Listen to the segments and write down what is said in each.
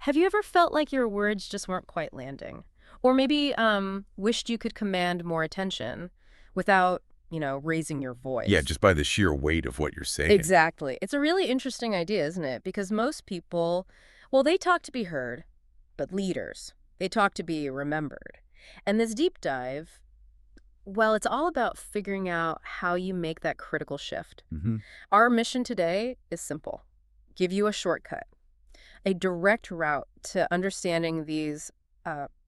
Have you ever felt like your words just weren't quite landing? Or maybe wished you could command more attention without, raising your Yeah, voice? just by the sheer weight of what you're saying. Exactly. It's a really interesting idea, isn't it? Because most people, well, they talk to be heard, but leaders, they talk to be remembered. And this deep dive, well, it's all about figuring out how you make that critical shift. Hmm. Our mission today is simple. Give you a shortcut, a direct route to understanding these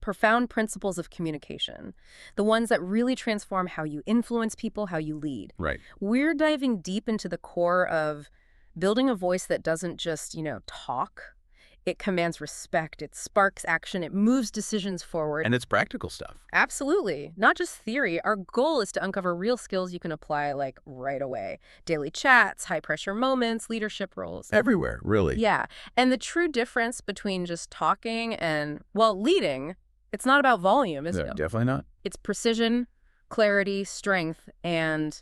profound principles of communication, the ones that really transform how you influence people, how you lead. Right. We're diving deep into the core of building a voice that doesn't just, talk. It commands respect, it sparks action, it moves decisions forward. And it's practical stuff. Absolutely. Not just theory. Our goal is to uncover real skills you can apply like right away. Daily chats, high pressure moments, leadership roles. Everywhere, really. Yeah. And the true difference between just talking and, well, leading, it's not about volume, is No, it? definitely not. It's precision, clarity, strength, and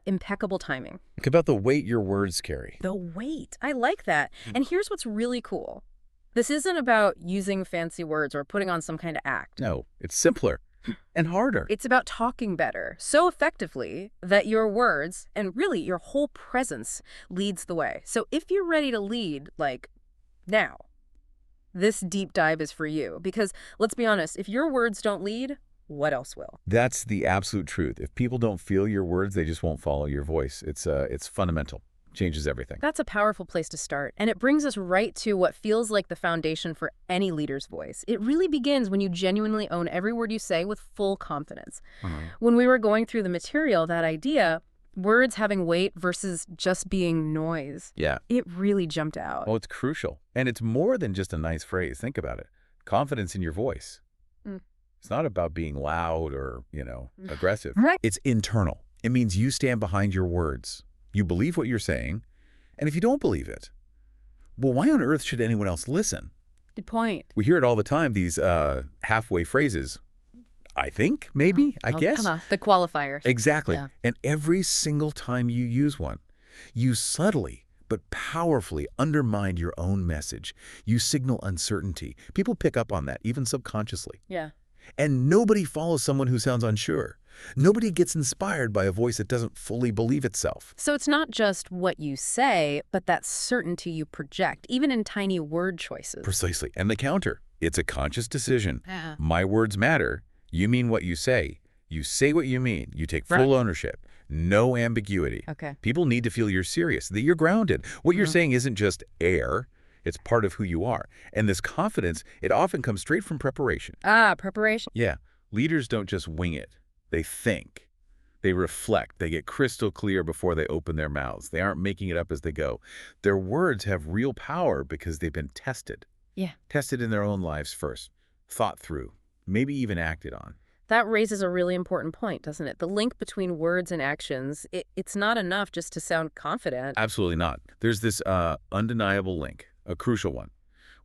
impeccable timing. Think about the weight your words carry. The weight. I like that. And here's what's really cool. This isn't about using fancy words or putting on some kind of act. No, it's simpler and harder. It's about talking better, so effectively that your words and really your whole presence leads the way. So if you're ready to lead, like now, this deep dive is for you. Because let's be honest, if your words don't lead, what else will? That's the absolute truth. If people don't feel your words, they just won't follow your voice. It's fundamental. Changes everything. That's a powerful place to start. And it brings us right to what feels like the foundation for any leader's voice. It really begins when you genuinely own every word you say with full confidence. When we were going through the material, that idea, words having weight versus just being noise, Yeah. it really jumped out. Well, it's crucial. And it's more than just a nice phrase. Think about it. Confidence in your voice. Mm. It's not about being loud or, aggressive. Right. It's internal. It means you stand behind your words. You believe what you're saying. And if you don't believe it, well, why on earth should anyone else listen? Good point. We hear it all the time, these halfway phrases. I think, maybe, I guess. The qualifiers. Exactly. Yeah. And every single time you use one, you subtly but powerfully undermine your own message. You signal uncertainty. People pick up on that, even subconsciously. Yeah. And nobody follows someone who sounds unsure. Nobody gets inspired by a voice that doesn't fully believe itself. So it's not just what you say, but that certainty you project, even in tiny word choices. Precisely. And the counter, it's a conscious decision. Yeah. My words matter. You mean what you say. You say what you mean. You take full ownership. No ambiguity. Okay. People need to feel you're serious, that you're grounded. What you're saying isn't just air. It's part of who you are. And this confidence, it often comes straight from preparation. Preparation. Yeah. Leaders don't just wing it. They think. They reflect. They get crystal clear before they open their mouths. They aren't making it up as they go. Their words have real power because they've been tested. Yeah. Tested in their own lives first. Thought through. Maybe even acted on. That raises a really important point, doesn't it? The link between words and actions, it's not enough just to sound confident. Absolutely not. There's this undeniable link, a crucial one.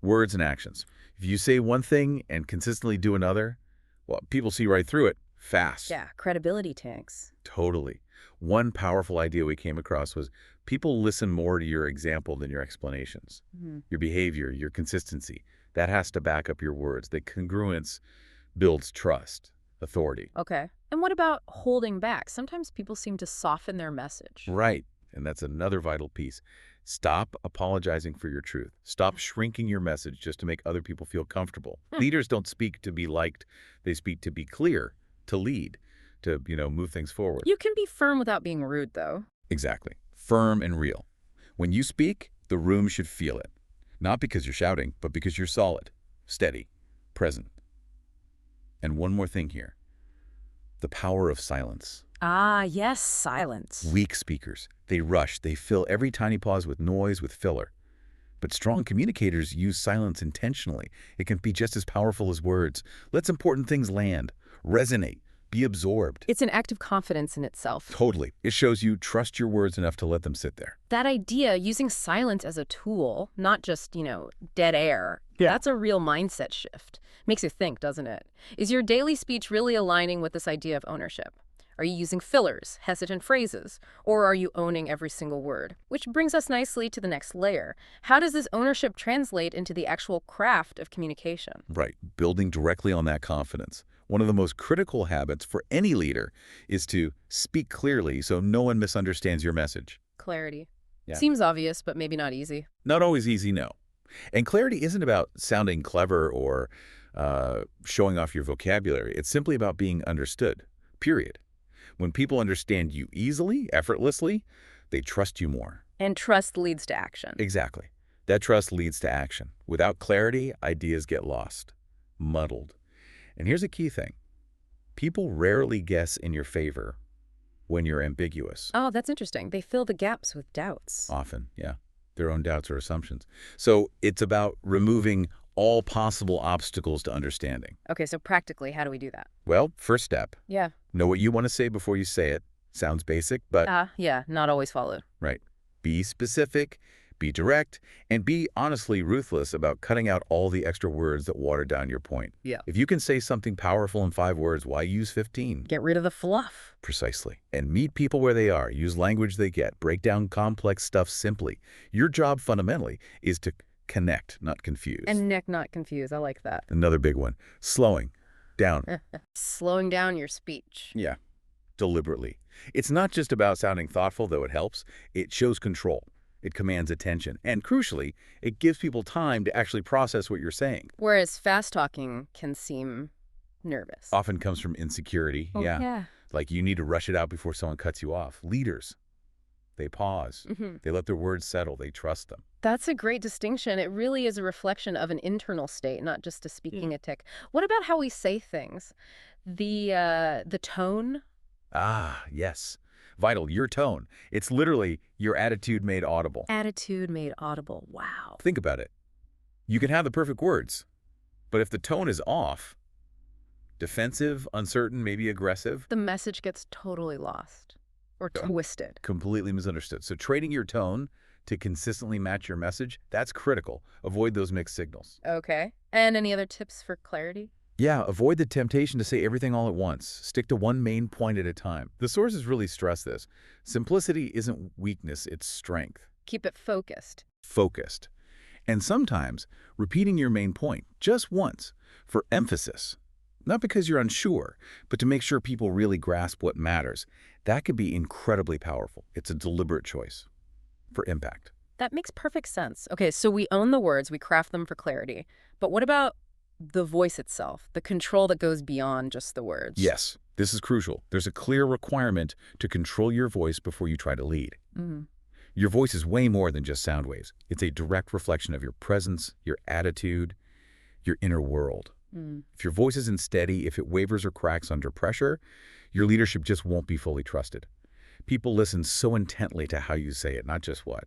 Words and actions. If you say one thing and consistently do another, well, people see right through it fast. Yeah, credibility tanks. Totally. One powerful idea we came across was people listen more to your example than your explanations. Your behavior, your consistency. That has to back up your words. The congruence builds trust, authority. Okay. And what about holding back? Sometimes people seem to soften their message. Right. And that's another vital piece. Stop apologizing for your truth. Stop shrinking your message just to make other people feel comfortable. Leaders don't speak to be liked. They speak to be clear, to lead, to, move things forward. You can be firm without being rude, though. Exactly. Firm and real. When you speak, the room should feel it. Not because you're shouting, but because you're solid, steady, present. And one more thing here. The power of silence. Yes, silence. Weak speakers. They rush. They fill every tiny pause with noise, with filler. But strong communicators use silence intentionally. It can be just as powerful as words. Lets important things land, resonate, be absorbed. It's an act of confidence in itself. Totally. It shows you trust your words enough to let them sit there. That idea, using silence as a tool, not just, dead air, that's a real mindset shift. Makes you think, doesn't it? Is your daily speech really aligning with this idea of ownership? Are you using fillers, hesitant phrases, or are you owning every single word? Which brings us nicely to the next layer. How does this ownership translate into the actual craft of communication? Right, building directly on that confidence. One of the most critical habits for any leader is to speak clearly so no one misunderstands your message. Clarity. Yeah. Seems obvious, but maybe not easy. Not always easy, no. And clarity isn't about sounding clever or showing off your vocabulary. It's simply about being understood, period. When people understand you easily, effortlessly, they trust you more. And trust leads to action. Exactly. That trust leads to action. Without clarity, ideas get lost, muddled. And here's a key thing. People rarely guess in your favor when you're ambiguous. Oh, that's interesting. They fill the gaps with doubts. Often, yeah. Their own doubts or assumptions. So it's about removing all possible obstacles to understanding. Okay, so practically, how do we do that? Well, first step, Yeah. know what you want to say before you say it. Sounds basic, but Yeah, not always followed. right. Be specific, be direct, and be honestly ruthless about cutting out all the extra words that water down your point. Yeah. If you can say something powerful in 5 words, why use 15? Get rid of the fluff. Precisely. And meet people where they are. Use language they get. Break down complex stuff simply. Your job fundamentally is to connect, not confuse. And Nick, not confused. I like that. Another big one, slowing down. Slowing down your speech. Yeah, deliberately. It's not just about sounding thoughtful, though it helps. It shows control. It commands attention. And crucially, it gives people time to actually process what you're saying. Whereas fast talking can seem nervous. Often comes from insecurity. Oh, yeah. Like you need to rush it out before someone cuts you off. Leaders, they pause. They let their words settle. They trust them. That's a great distinction. It really is a reflection of an internal state, not just a speaking a tick. What about how we say things? The tone? Ah, yes. Vital, your tone. It's literally your attitude made audible. Attitude made audible. Wow. Think about it. You can have the perfect words, but if the tone is off, defensive, uncertain, maybe aggressive, The message gets totally lost or twisted. completely misunderstood. So trading your tone to consistently match your message, that's critical. Avoid those mixed signals. Okay. And any other tips for clarity? Yeah, avoid the temptation to say everything all at once. Stick to one main point at a time. The sources really stress this. Simplicity isn't weakness, it's strength. Keep it focused. Focused. And sometimes repeating your main point just once for emphasis. Not because you're unsure, but to make sure people really grasp what matters. That could be incredibly powerful. It's a deliberate choice for impact. That makes perfect sense. Okay, so we own the words, we craft them for clarity. But what about the voice itself, the control that goes beyond just the words? Yes, this is crucial. There's a clear requirement to control your voice before you try to lead. Your voice is way more than just sound waves. It's a direct reflection of your presence, your attitude, your inner world. If your voice isn't steady, if it wavers or cracks under pressure, your leadership just won't be fully trusted. People listen so intently to how you say it, not just what.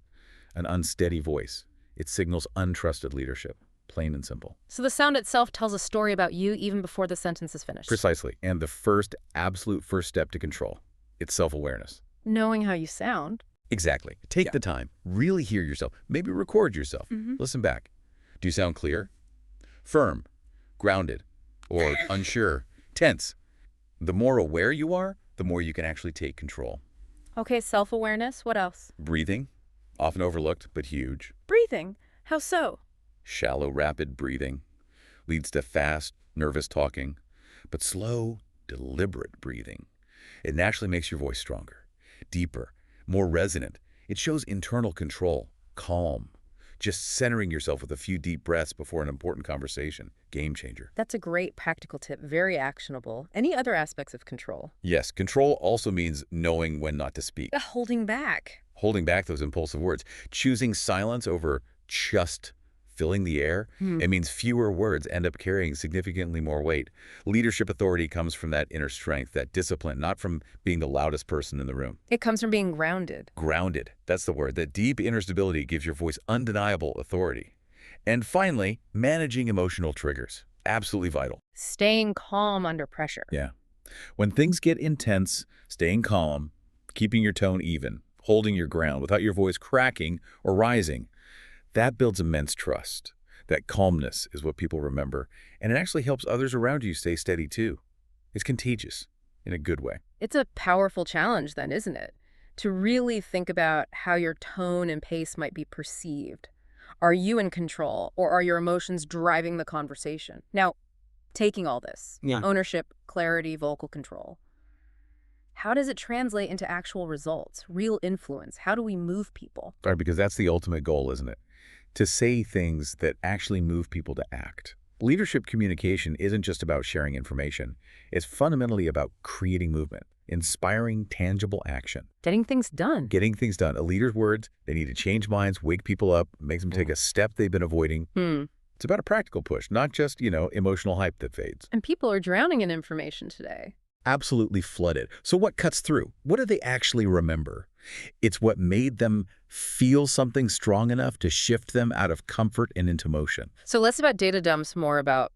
An unsteady voice. It signals untrusted leadership, plain and simple. So the sound itself tells a story about you even before the sentence is finished. Precisely. And the absolute first step to control, it's self-awareness. Knowing how you sound. Exactly. Take the time. Really hear yourself. Maybe record yourself. Listen back. Do you sound clear? Firm? Grounded? Or unsure? Tense? The more aware you are, the more you can actually take control. Okay, self-awareness. What else? Breathing? Often overlooked, but huge. Breathing. How so? Shallow, rapid breathing leads to fast, nervous talking, but slow, deliberate breathing. It naturally makes your voice stronger, deeper, more resonant. It shows internal control, calm, just centering yourself with a few deep breaths before an important conversation. Game changer. That's a great practical tip, very actionable. Any other aspects of control? Yes, control also means knowing when not to speak. Holding back. Holding back those impulsive words. Choosing silence over just filling the air. It means fewer words end up carrying significantly more weight. Leadership authority comes from that inner strength, that discipline, not from being the loudest person in the room. It comes from being grounded. Grounded, that's the word. That deep inner stability gives your voice undeniable authority. And finally, managing emotional triggers. Absolutely vital. Staying calm under pressure. Yeah. When things get intense, staying calm, keeping your tone even, holding your ground without your voice cracking or rising, that builds immense trust. That calmness is what people remember, and it actually helps others around you stay steady too. It's contagious. in a good way. It's a powerful challenge then, isn't it? To really think about how your tone and pace might be perceived. Are you in control, or are your emotions driving the conversation? Now, taking all this, Yeah. ownership, clarity, vocal control, how does it translate into actual results, real influence? How do we move people? Right, because that's the ultimate goal, isn't it? To say things that actually move people to act. Leadership communication isn't just about sharing information. It's fundamentally about creating movement, inspiring tangible action. Getting things done. Getting things done. A leader's words, they need to change minds, wake people up, make them take a step they've been avoiding. It's about a practical push, not just, emotional hype that fades. And people are drowning in information today. Absolutely flooded. So what cuts through? What do they actually remember? It's what made them feel something strong enough to shift them out of comfort and into motion. So less about data dumps, more about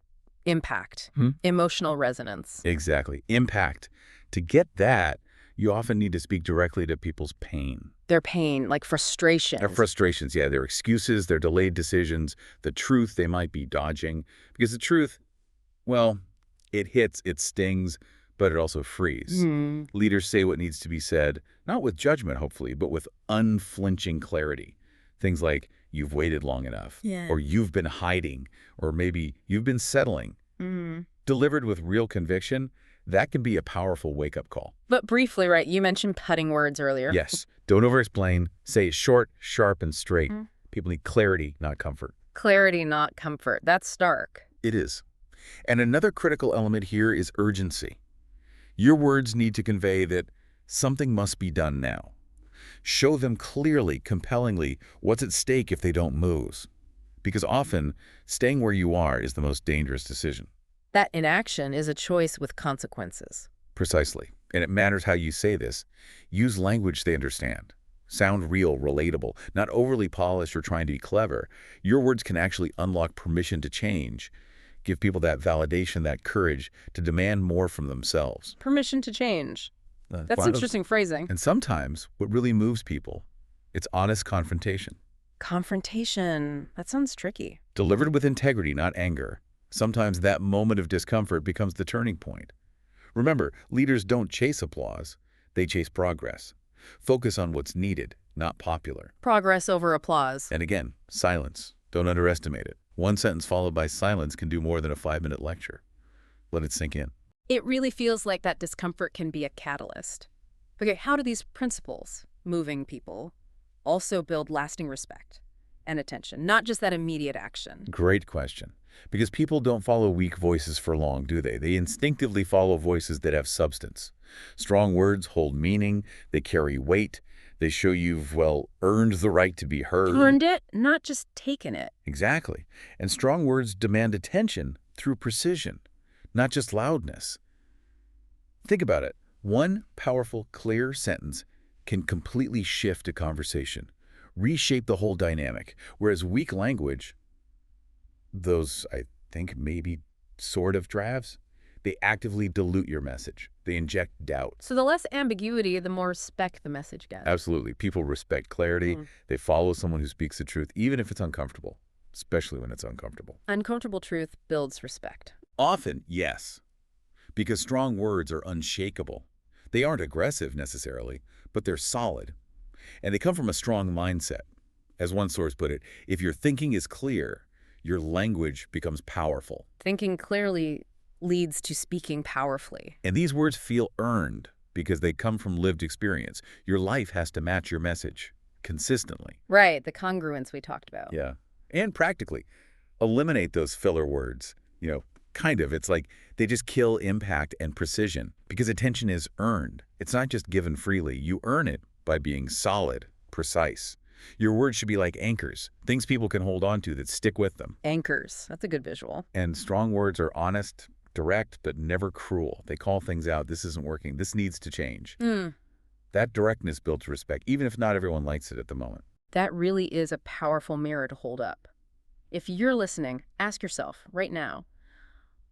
impact, emotional resonance. Exactly. Impact. To get that, you often need to speak directly to people's pain. Their pain, like frustration. Their frustrations, yeah, their excuses, their delayed decisions, the truth they might be dodging. Because the truth, well, it hits, it stings, but it also frees. Leaders say what needs to be said, not with judgment, hopefully, but with unflinching clarity. Things like, you've waited long enough, or you've been hiding, or maybe you've been settling. Delivered with real conviction, that can be a powerful wake-up call. But briefly, right, you mentioned cutting words earlier. Yes. Don't over-explain. Say it short, sharp, and straight. People need clarity, not comfort. Clarity, not comfort. That's stark. It is. And another critical element here is urgency. Your words need to convey that something must be done now. Show them clearly, compellingly, what's at stake if they don't move. Because often, staying where you are is the most dangerous decision. That inaction is a choice with consequences. Precisely. And it matters how you say this. Use language they understand. Sound real, relatable, not overly polished or trying to be clever. Your words can actually unlock permission to change. Give people that validation, that courage to demand more from themselves. Permission to change. That's interesting phrasing. And sometimes what really moves people, it's honest confrontation. Confrontation. That sounds tricky. Delivered with integrity, not anger. Sometimes that moment of discomfort becomes the turning point. Remember, leaders don't chase applause. They chase progress. Focus on what's needed, not popular. Progress over applause. And again, silence. Don't underestimate it. One sentence followed by silence can do more than a 5-minute lecture. Let it sink in. It really feels like that discomfort can be a catalyst. Okay, how do these principles, moving people, also build lasting respect and attention, not just that immediate action? Great question. Because people don't follow weak voices for long, do they? They instinctively follow voices that have substance. Strong words hold meaning. They carry weight. They show you've, well, earned the right to be heard. Earned it, not just taken it. Exactly. And strong words demand attention through precision, not just loudness. Think about it. One powerful, clear sentence can completely shift a conversation, reshape the whole dynamic, whereas weak language, those, I think, maybe sort of drafts, they actively dilute your message. They inject doubt. So the less ambiguity, the more respect the message gets. Absolutely. People respect clarity. They follow someone who speaks the truth, even if it's uncomfortable, especially when it's uncomfortable. Uncomfortable truth builds respect. Often, yes, because strong words are unshakable. They aren't aggressive necessarily, but they're solid. And they come from a strong mindset. As one source put it, if your thinking is clear, your language becomes powerful. Thinking clearly leads to speaking powerfully. And these words feel earned because they come from lived experience. Your life has to match your message consistently. Right, the congruence we talked about. Yeah. And practically, eliminate those filler words. Kind of. It's like they just kill impact and precision because attention is earned. It's not just given freely. You earn it by being solid, precise. Your words should be like anchors, things people can hold on to that stick with them. Anchors. That's a good visual. And strong words are honest, direct, but never cruel. They call things out. This isn't working. This needs to change. That directness builds respect, even if not everyone likes it at the moment. That really is a powerful mirror to hold up. If you're listening, ask yourself right now,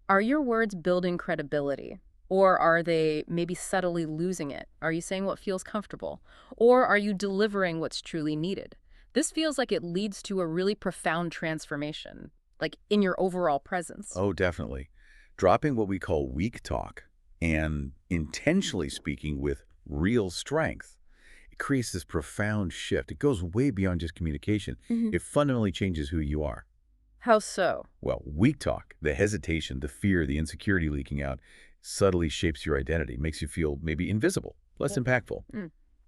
are your words building credibility? Or are they maybe subtly losing it? Are you saying what feels comfortable? Or are you delivering what's truly needed? This feels like it leads to a really profound transformation, like in your overall presence. Oh, definitely. Dropping what we call weak talk and intentionally speaking with real strength, it creates this profound shift. It goes way beyond just communication. It fundamentally changes who you are. How so? Well, weak talk, the hesitation, the fear, the insecurity leaking out, subtly shapes your identity, makes you feel maybe invisible, less impactful.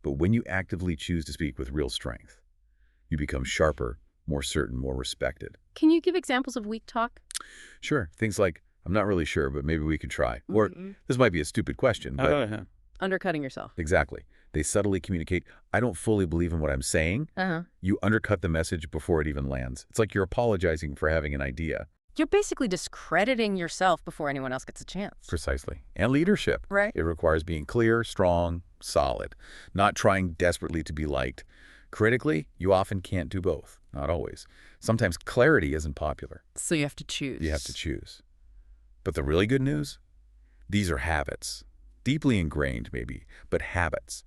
But when you actively choose to speak with real strength, you become sharper, more certain, more respected. Can you give examples of weak talk? Sure, things like, I'm not really sure, but maybe we could try. Or, this might be a stupid question, but Undercutting yourself. exactly. They subtly communicate, I don't fully believe in what I'm saying. You undercut the message before it even lands. It's like you're apologizing for having an idea. You're basically discrediting yourself before anyone else gets a chance. Precisely. And leadership. Right. It requires being clear, strong, solid, not trying desperately to be liked. Critically, you often can't do both. Not always. Sometimes clarity isn't popular. So you have to choose. You have to choose. But the really good news? These are habits. Deeply ingrained, maybe, but habits.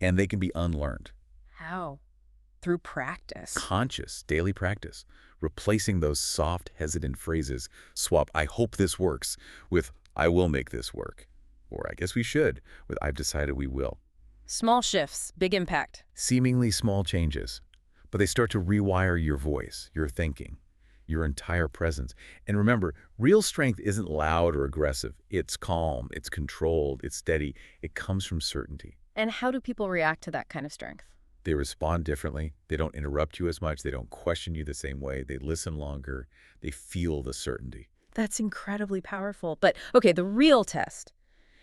And they can be unlearned. How? Through practice. Conscious, daily practice. Replacing those soft, hesitant phrases. Swap, I hope this works, with, I will make this work. Or I guess we should, with, I've decided we will. Small shifts, big impact. Seemingly small changes. But they start to rewire your voice, your thinking, your entire presence. And remember, real strength isn't loud or aggressive. It's calm, it's controlled, it's steady. It comes from certainty. And how do people react to that kind of strength? They respond differently. They don't interrupt you as much. They don't question you the same way. They listen longer. They feel the certainty. That's incredibly powerful. But, okay, the real test.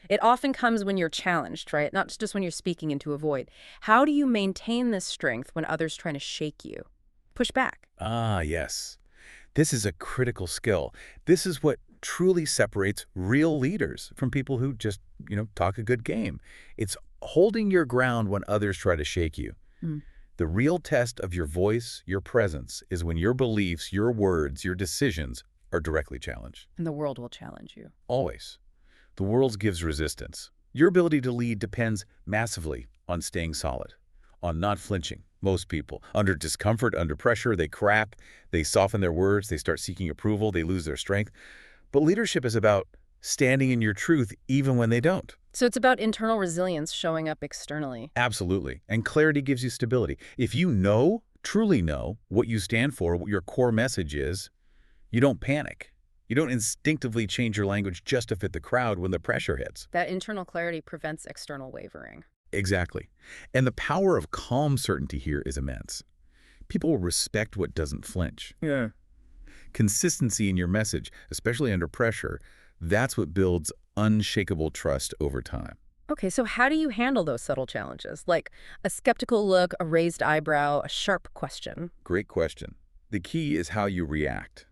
It often comes when you're challenged, right? Not just when you're speaking into a void. How do you maintain this strength when others trying to shake you? Push back. Ah, yes. This is a critical skill. This is what truly separates real leaders from people who just, talk a good game. It's holding your ground when others try to shake you. The real test of your voice, your presence, is when your beliefs, your words, your decisions are directly challenged. And the world will challenge you. Always. The world gives resistance. Your ability to lead depends massively on staying solid, on not flinching. Most people, under discomfort, under pressure, they crack, they soften their words, they start seeking approval, they lose their strength. But leadership is about standing in your truth even when they don't. So it's about internal resilience showing up externally. Absolutely. And clarity gives you stability. If you know, truly know, what you stand for, what your core message is, you don't panic. You don't instinctively change your language just to fit the crowd when the pressure hits. That internal clarity prevents external wavering. Exactly. And the power of calm certainty here is immense. People will respect what doesn't flinch. Yeah. Consistency in your message, especially under pressure, that's what builds unshakable trust over time. Okay, so how do you handle those subtle challenges? Like a skeptical look, a raised eyebrow, a sharp question? Great question. The key is how you react,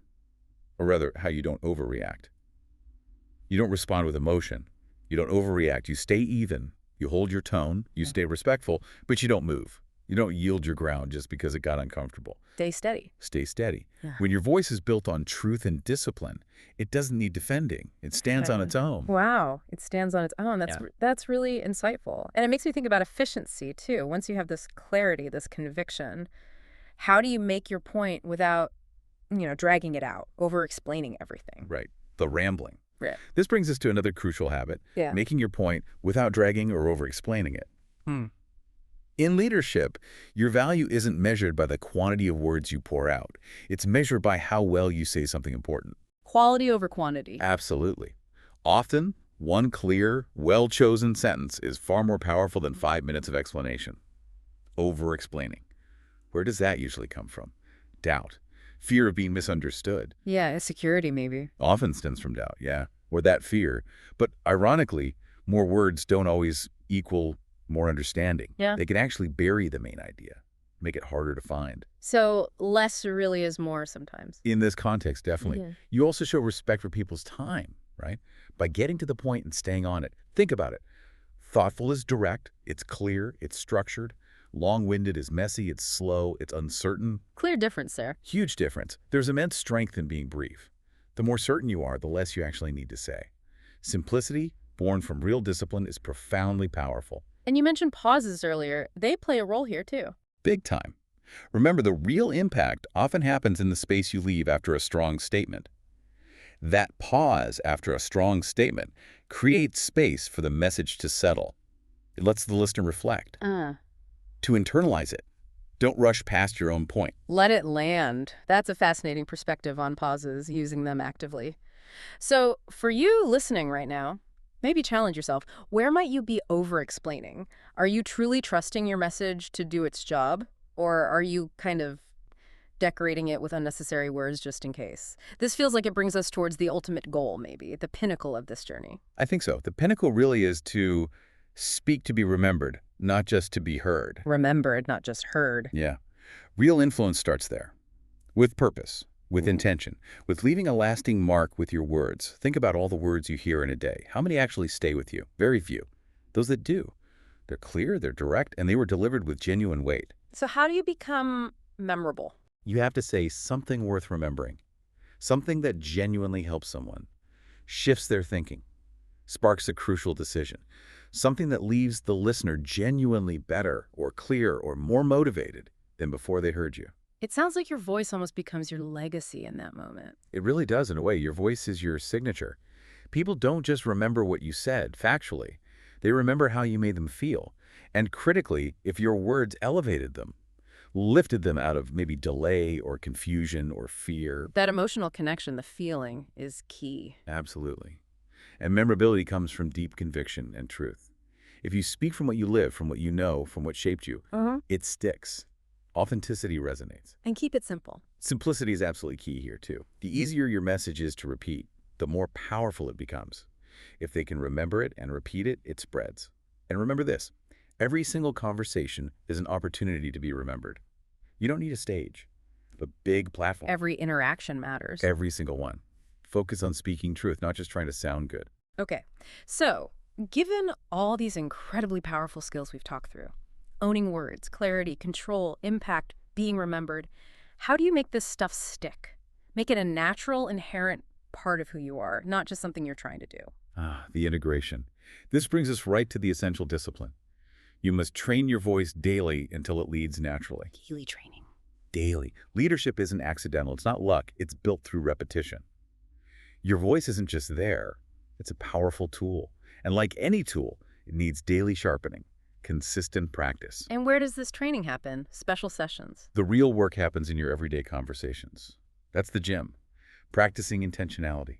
or rather, how you don't overreact. You don't respond with emotion. You don't overreact. You stay even. You hold your tone. You stay respectful, but you don't move. You don't yield your ground just because it got uncomfortable. Stay steady. Stay steady. Yeah. When your voice is built on truth and discipline, it doesn't need defending. It stands on its own. Wow, it stands on its own. That's really insightful. And it makes me think about efficiency, too. Once you have this clarity, this conviction, how do you make your point without, dragging it out, over-explaining everything? Right. The rambling. Right. This brings us to another crucial habit, making your point without dragging or over-explaining it. In leadership, your value isn't measured by the quantity of words you pour out. It's measured by how well you say something important. Quality over quantity. Absolutely. Often, one clear, well-chosen sentence is far more powerful than 5 minutes of explanation. Over-explaining. Where does that usually come from? Doubt. Fear of being misunderstood. Yeah, insecurity maybe. Often stems from doubt, yeah, or that fear. But ironically, more words don't always equal more understanding. Yeah. They can actually bury the main idea, make it harder to find. So less really is more sometimes. In this context, definitely. Yeah. You also show respect for people's time, right? By getting to the point and staying on it. Think about it. Thoughtful is direct, it's clear, it's structured. Long-winded is messy, it's slow, it's uncertain. Clear difference there. Huge difference. There's immense strength in being brief. The more certain you are, the less you actually need to say. Simplicity, born from real discipline, is profoundly powerful. And you mentioned pauses earlier. They play a role here, too. Big time. Remember, the real impact often happens in the space you leave after a strong statement. That pause after a strong statement creates space for the message to settle. It lets the listener reflect, Uh, to internalize it. Don't rush past your own point. Let it land. That's a fascinating perspective on pauses, using them actively. So, for you listening right now, maybe challenge yourself. Where might you be over-explaining? Are you truly trusting your message to do its job? Or are you kind of decorating it with unnecessary words just in case? This feels like it brings us towards the ultimate goal, maybe, the pinnacle of this journey. I think so. The pinnacle really is to speak to be remembered, not just to be heard. Remembered, not just heard. Yeah. Real influence starts there. With purpose, with intention, with leaving a lasting mark with your words. Think about all the words you hear in a day. How many actually stay with you? Very few. Those that do. They're clear, they're direct, and they were delivered with genuine weight. So how do you become memorable? You have to say something worth remembering. Something that genuinely helps someone, shifts their thinking, sparks a crucial decision. Something that leaves the listener genuinely better or clear or more motivated than before they heard you. It sounds like your voice almost becomes your legacy in that moment. It really does in a way. Your voice is your signature. People don't just remember what you said factually. They remember how you made them feel. And critically, if your words elevated them, lifted them out of maybe delay or confusion or fear. That emotional connection, the feeling, is key. Absolutely. And memorability comes from deep conviction and truth. If you speak from what you live, from what you know, from what shaped you, it sticks. Authenticity resonates. And keep it simple. Simplicity is absolutely key here, too. The easier your message is to repeat, the more powerful it becomes. If they can remember it and repeat it, it spreads. And remember this, every single conversation is an opportunity to be remembered. You don't need a stage, a big platform. Every interaction matters. Every single one. Focus on speaking truth, not just trying to sound good. Okay, so given all these incredibly powerful skills we've talked through, owning words, clarity, control, impact, being remembered, how do you make this stuff stick? Make it a natural, inherent part of who you are, not just something you're trying to do. The integration. This brings us right to the essential discipline. You must train your voice daily until it leads naturally. Daily training. Daily. Leadership isn't accidental. It's not luck. It's built through repetition. Your voice isn't just there. It's a powerful tool. And like any tool, it needs daily sharpening, consistent practice. And where does this training happen? Special sessions. The real work happens in your everyday conversations. That's the gym. Practicing intentionality,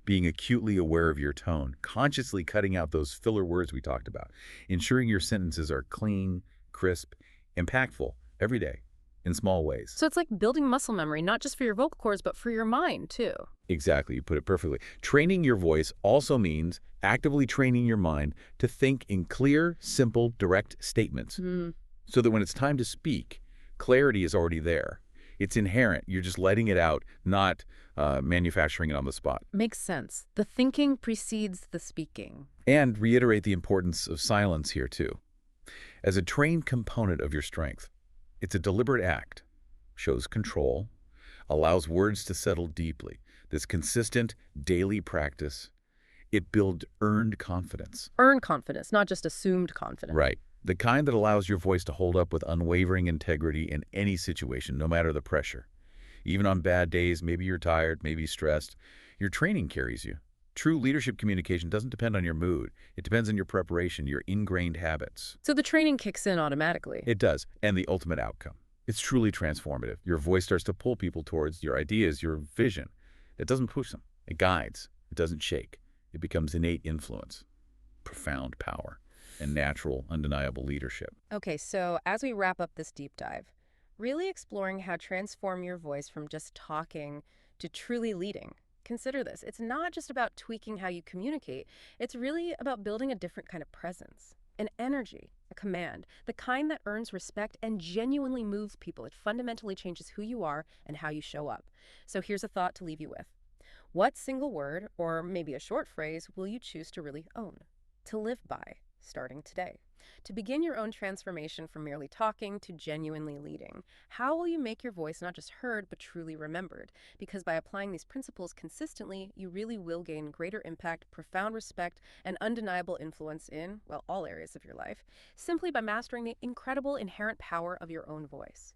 being acutely aware of your tone, consciously cutting out those filler words we talked about, ensuring your sentences are clean, crisp, impactful every day in small ways. So it's like building muscle memory, not just for your vocal cords, but for your mind, too. Exactly, you put it perfectly. Training your voice also means actively training your mind to think in clear, simple, direct statements. So that when it's time to speak, clarity is already there. It's inherent. You're just letting it out, not manufacturing it on the spot. Makes sense. The thinking precedes the speaking. And reiterate the importance of silence here, too. As a trained component of your strength, it's a deliberate act, shows control, allows words to settle deeply. This consistent daily practice, it builds earned confidence. Earn confidence, not just assumed confidence. Right. The kind that allows your voice to hold up with unwavering integrity in any situation, no matter the pressure. Even on bad days, maybe you're tired, maybe stressed, your training carries you. True leadership communication doesn't depend on your mood. It depends on your preparation, your ingrained habits. So the training kicks in automatically. It does, and the ultimate outcome. It's truly transformative. Your voice starts to pull people towards your ideas, your vision. It doesn't push them. It guides. It doesn't shake. It becomes innate influence, profound power, and natural, undeniable leadership. Okay, so as we wrap up this deep dive, really exploring how to transform your voice from just talking to truly leading. Consider this. It's not just about tweaking how you communicate. It's really about building a different kind of presence, an energy, a command, the kind that earns respect and genuinely moves people. It fundamentally changes who you are and how you show up. So here's a thought to leave you with. What single word, or maybe a short phrase, will you choose to really own, to live by, starting today? To begin your own transformation from merely talking to genuinely leading, how will you make your voice not just heard, but truly remembered? Because by applying these principles consistently, you really will gain greater impact, profound respect, and undeniable influence in, well, all areas of your life, simply by mastering the incredible inherent power of your own voice.